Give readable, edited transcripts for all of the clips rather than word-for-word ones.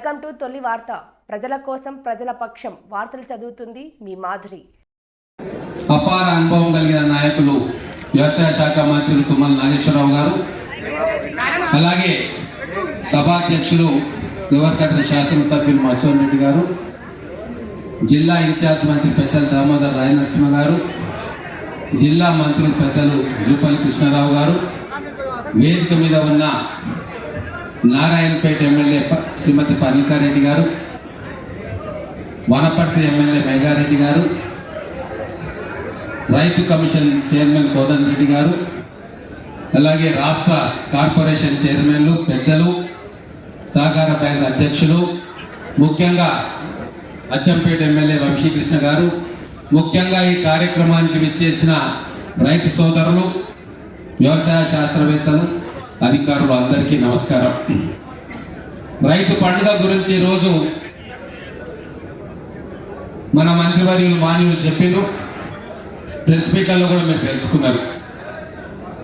Welcome to తొలి వార్త. ప్రజల కోసం ప్రజల పక్షం వార్తలు చదువుతుంది మీ మాధురి. అపార అనుభవం కలిగిన నాయకులు వ్యవసాయ శాఖ మంత్రులు తుమ్మల నాగేశ్వరరావు గారు, అలాగే సభాధ్యక్షులు దేవరకద్ర శాసనసభ్యులు మసూర్ రెడ్డి గారు, జిల్లా ఇన్ఛార్జ్ మంత్రి పెద్దలు దామోదర్ రాయనరసింహ గారు, జిల్లా మంత్రులు పెద్దలు జూపల్లి కృష్ణారావు గారు, వేదిక మీద ఉన్న నారాయణపేట ఎమ్మెల్యే శ్రీమతి పర్ణికారెడ్డి గారు, వనపర్తి ఎమ్మెల్యే మేఘారెడ్డి గారు, రైతు కమిషన్ చైర్మన్ కోదండ రెడ్డి గారు, అలాగే రాష్ట్ర కార్పొరేషన్ చైర్మన్లు పెద్దలు, సహకార బ్యాంక్ అధ్యక్షులు, ముఖ్యంగా అచ్చంపేట ఎమ్మెల్యే వంశీకృష్ణ గారు, ముఖ్యంగా ఈ కార్యక్రమానికి విచ్చేసిన రైతు సోదరులు, వ్యవసాయ శాస్త్రవేత్తలు, అధికారులు అందరికీ నమస్కారం. రైతు పండుగ గురించి ఈరోజు మన మంత్రివర్యులు మాన్యులు చెప్పినారు, ప్రెస్ మీట్లలో కూడా మీరు తెలుసుకున్నారు.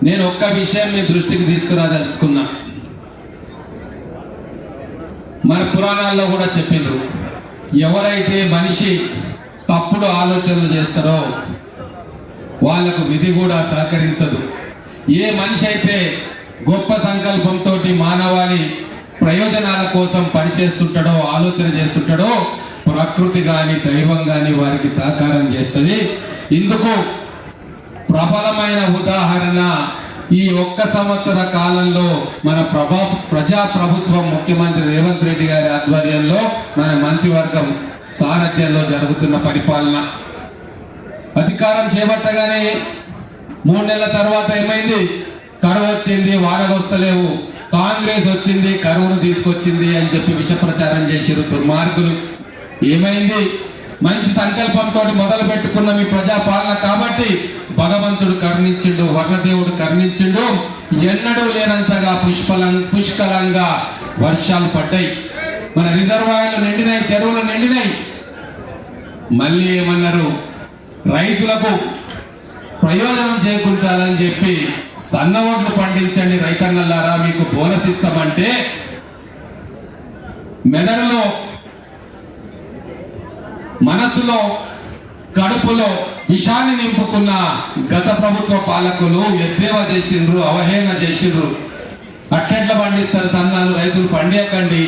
నేను ఒక్క విషయం మీ దృష్టికి తీసుకురాదలుచుకున్నా. మన పురాణాల్లో కూడా చెప్పినారు, ఎవరైతే మనిషి తప్పుడు ఆలోచనలు చేస్తారో వాళ్ళకు విధి కూడా సహకరించదు. ఏ మనిషి అయితే గొప్ప సంకల్పంతో మానవాళి ప్రయోజనాల కోసం పనిచేస్తుంటాడో, ఆలోచన చేస్తుంటాడో, ప్రకృతి కానీ దైవం కానీ వారికి సహకారం చేస్తుంది. ఇందుకు ప్రబలమైన ఉదాహరణ ఈ ఒక్క సంవత్సర కాలంలో మన ప్రజాప్రభుత్వం ముఖ్యమంత్రి రేవంత్ రెడ్డి గారి ఆధ్వర్యంలో మన మంత్రివర్గం సారథ్యంలో జరుగుతున్న పరిపాలన. అధికారం చేపట్టగానే 3 నెలల తర్వాత ఏమైంది? కరువు వచ్చింది, వానలు వస్తలేవు, కాంగ్రెస్ వచ్చింది కరువును తీసుకొచ్చింది అని చెప్పి విష ప్రచారం చేసిరు దుర్మార్గులు. ఏమైంది? మంచి సంకల్పంతో మొదలు పెట్టుకున్న మీ ప్రజాపాలన కాబట్టి భగవంతుడు కరుణించిండు, వర్ణదేవుడు కరుణించిండు. ఎన్నడూ లేనంతగా పుష్కలంగా వర్షాలు పడ్డాయి, మన రిజర్వాయర్లు నిండినాయి, చెరువులు నిండినాయి. మళ్ళీ ఏమన్నారు? రైతులకు ప్రయోజనం చేకూర్చాలని చెప్పి సన్న ఓట్లు పండించండి రైతన్నలారా, మీకు బోనస్ ఇస్తామంటే మెదడులో, మనసులో, కడుపులో విషాన్ని నింపుకున్న గత ప్రభుత్వ పాలకులు ఎద్దేవా చేసిండ్రు, అవహేళన చేసిండ్రు. అట్లెట్లా పండిస్తారు సన్నాలు, రైతులు పండియకండి,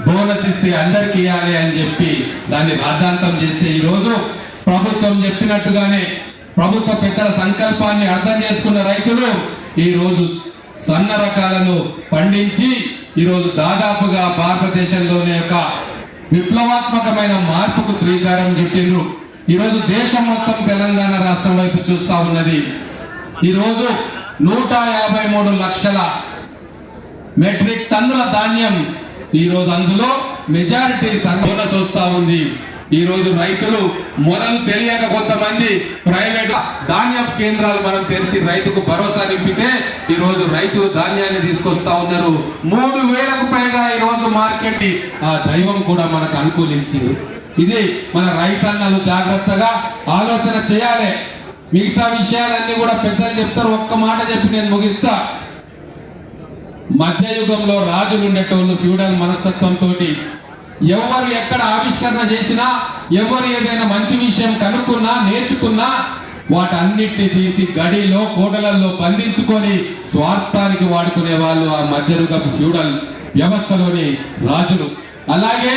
బోనస్ ఇస్తే అందరికి ఇవ్వాలి అని చెప్పి దాన్ని రాద్ధాంతం చేస్తే ఈరోజు ప్రభుత్వం చెప్పినట్టుగానే ప్రభుత్వ పెద్దల సంకల్పాన్ని అర్థం చేసుకున్న రైతులు ఈరోజు సన్న రకాలను పండించి ఈరోజు దాదాపుగా భారతదేశంలోనే ఒక విప్లవాత్మకమైన మార్పుకు శ్రీకారం చుట్టిండ్రు. ఈరోజు దేశం మొత్తం తెలంగాణ రాష్ట్రం వైపు చూస్తా ఉన్నది. ఈరోజు 153 లక్షల మెట్రిక్ టన్నుల ధాన్యం, ఈరోజు అందులో మెజారిటీ బోనస్ వస్తా ఉంది. ఈరోజు రైతులు మొదలు తెలియక కొంతమంది ప్రైవేట్ ధాన్యం కేంద్రాలు మనం తెలిసి రైతుకు భరోసా నింపితే ఈరోజు రైతులు ధాన్యాన్ని తీసుకొస్తా ఉన్నారు. 3000కు పైగా ఈరోజు మార్కెట్ ఆ దైవం కూడా మనకు అనుకూలించింది. ఇది మన రైతన్నలు జాగ్రత్తగా ఆలోచన చేయాలి. మిగతా విషయాలన్నీ కూడా పెద్దలు చెప్తారు, ఒక్క మాట చెప్పి నేను ముగిస్తా. మధ్యయుగంలో రాజులు ఉండేటోళ్ళు ఫ్యూడల్ మనస్తత్వంతో ఎవరు ఎక్కడ ఆవిష్కరణ చేసినా, ఎవరు ఏదైనా మంచి విషయం కనుక్కున్నా, నేర్చుకున్నా వాటన్నిటిని తీసి గడిలో, కోటలలో బంధించుకొని స్వార్థానికి వాడుకునే వాళ్ళు ఆ మధ్యయుగపు ఫ్యూడల్ వ్యవస్థలోని రాజులు. అలాగే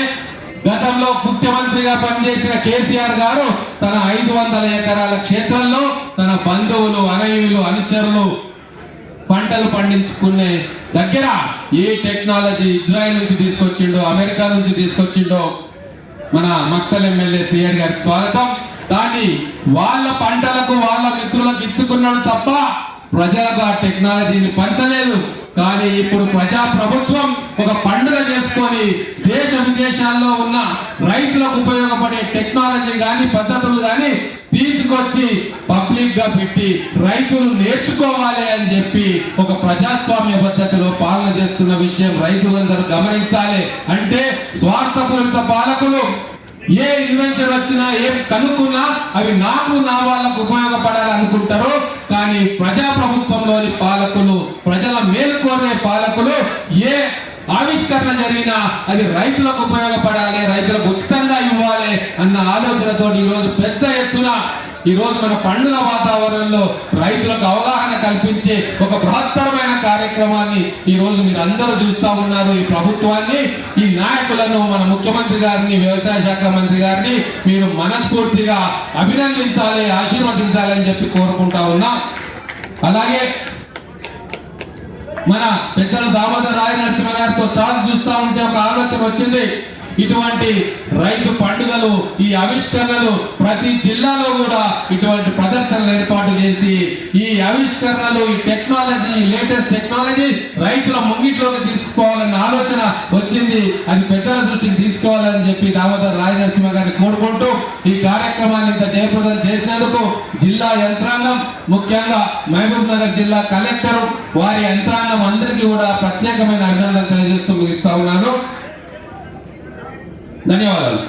గతంలో ముఖ్యమంత్రిగా పనిచేసిన కేసీఆర్ గారు తన 500 ఎకరాల క్షేత్రంలో తన బంధువులు, అనయులు, అనుచరులు పంటలు పండించుకునే దగ్గర ఏ టెక్నాలజీ ఇజ్రాయెల్ నుంచి తీసుకొచ్చిండో, అమెరికా నుంచి తీసుకొచ్చిండో మన మక్తల్ ఎమ్మెల్యే శ్రీహరి గారికి స్వాగతం. దాన్ని వాళ్ళ పంటలకు, వాళ్ళ మిత్రులకు ఇచ్చుకున్నాడు తప్ప ప్రజలకు ఆ టెక్నాలజీని పంచలేదు. కానీ ఇప్పుడు ప్రజా ప్రభుత్వం ఒక పండుగ చేసుకొని దేశ విదేశాల్లో ఉన్న రైతులకు ఉపయోగపడే టెక్నాలజీ కానీ, పద్ధతులు కానీ తీసుకొచ్చి పబ్లిక్ గా పెట్టి రైతులు నేర్చుకోవాలి అని చెప్పి ఒక ప్రజాస్వామ్య పద్ధతిలో పాలన చేస్తున్న విషయం రైతులందరూ గమనించాలి. అంటే స్వార్థపూరిత పాలకులు ఏ ఇన్వెన్షన్ వచ్చినా, ఏం కనుక్కున్నా అవి నాకు, నా వాళ్ళకు ఉపయోగపడాలనుకుంటారు. కానీ ప్రజాప్రభుత్వంలోని పాలకులు, ప్రజల మేలు కోరే పాలకులు ఏ ఆవిష్కరణ జరిగినా అది రైతులకు ఉపయోగపడాలి, రైతులకు ఉచితంగా ఇవ్వాలి అన్న ఆలోచనతో ఈరోజు పెద్ద ఎత్తున ఈరోజు మన పండుగ వాతావరణంలో రైతులకు అవగాహన కల్పించే ఒక బృహత్తరమైన కార్యక్రమాన్ని ఈరోజు మీరు అందరూ చూస్తూ ఉన్నారు. ఈ ప్రభుత్వాన్ని, ఈ నాయకులను, మన ముఖ్యమంత్రి గారిని, వ్యవసాయ శాఖ మంత్రి గారిని మీరు మనస్ఫూర్తిగా అభినందించాలి, ఆశీర్వదించాలి అని చెప్పి కోరుకుంటా ఉన్నాం. అలాగే మన పెద్దలు దామోదర్ రాయ నరసింహ గారితో స్టాల్ చూస్తూ ఉంటే ఒక ఆలోచన వచ్చింది. ఇటువంటి రైతు పండుగలు, ఈ ఆవిష్కరణలు ప్రతి జిల్లాలో కూడా ఇటువంటి ప్రదర్శనలు ఏర్పాటు చేసి ఈ ఆవిష్కరణలు, ఈ టెక్నాలజీ, లేటెస్ట్ టెక్నాలజీ రైతుల ముంగిట్లోకి తీసుకుపోవాలన్న ఆలోచన వచ్చింది. అది పెద్దల దృష్టికి తీసుకోవాలని చెప్పి దామోదర్ రాయ నరసింహ గారిని కోరుకుంటూ ఈ కార్యక్రమాన్ని ఇంత జయప్రదం చేసినందుకు జిల్లా యంత్రాంగం, ముఖ్యంగా మహబూబ్ నగర్ జిల్లా కలెక్టర్, వారి యంత్రాంగం అందరికీ కూడా ప్రత్యేకమైన అభినందనలు తెలియజేస్తూ ముగిస్తా ఉన్నాను. ధన్యవాదాలు.